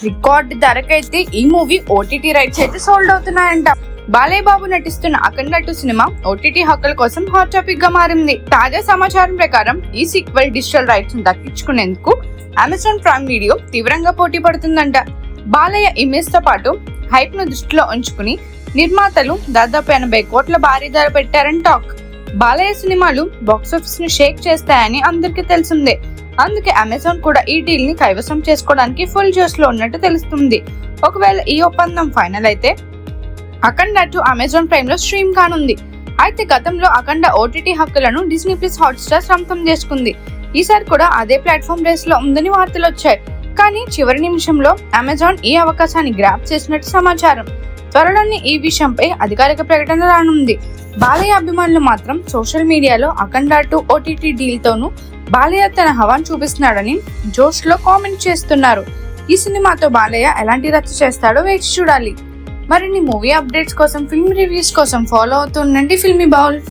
Record ధరకైతే ఈ movie OTT rights అయితే sold అవుతున్నాయంట. Balayya Babu నటిస్తున్న అఖండ 2 సినిమా ఓటీటీ హక్కుల కోసం హాట్ టాపిక్ గా మారింది. తాజా సమాచారం ప్రకారం ఈ సీక్వెల్ డిజిటల్ రైట్స్ ను దక్కించుకునేందుకు అమెజాన్ ప్రైమ్ వీడియో తీవ్రంగా పోటీ పడుతుందంట. బాలయ్య ఇమేజ్ తో పాటు హైప్ ను దృష్టిలో ఉంచుకుని నిర్మాతలు దాదాపు 80 కోట్ల భారీ ధర పెట్టారని టాక్. బాలయ్య సినిమాలు బాక్సాఫీస్ ను షేక్ చేస్తాయని అందరికీ తెలిసిందే. అందుకే అమెజాన్ కూడా ఈ డీల్ ని కైవసం చేసుకోవడానికి ఫుల్ జోష్ లో ఉన్నట్టు తెలుస్తుంది. ఒకవేళ ఈ ఒప్పందం ఫైనల్ అయితే అఖండ 2 అమెజాన్ ప్రైమ్ లో స్ట్రీమ్ కానుంది. అయితే గతంలో అఖండ ఓటీటీ హక్కులను డిస్నీ ప్లస్ హాట్స్టార్ సొంతం చేసుకుంది. ఈసారి కూడా అదే ప్లాట్ఫామ్ రేస్ లో ఉందని వార్తలు వచ్చాయి. కానీ చివరి నిమిషంలో అమెజాన్ ఈ అవకాశాన్ని గ్రాప్ చేసినట్టు సమాచారం. త్వరలోనే ఈ విషయంపై అధికారిక ప్రకటన రానుంది. బాలయ్య అభిమానులు మాత్రం సోషల్ మీడియాలో అఖండ 2 ఓటీటీ డీల్ తోనూ బాలయ్య తన హవాను చూపిస్తున్నాడని జోష్ లో కామెంట్ చేస్తున్నారు. ఈ సినిమాతో బాలయ్య ఎలాంటి రచ్చ చేస్తాడో వేచి చూడాలి. మరిన్ని మూవీ అప్డేట్స్ కోసం, ఫిల్మ్ రివ్యూస్ కోసం ఫాలో అవుతుండండి ఫిల్మీ బౌల్.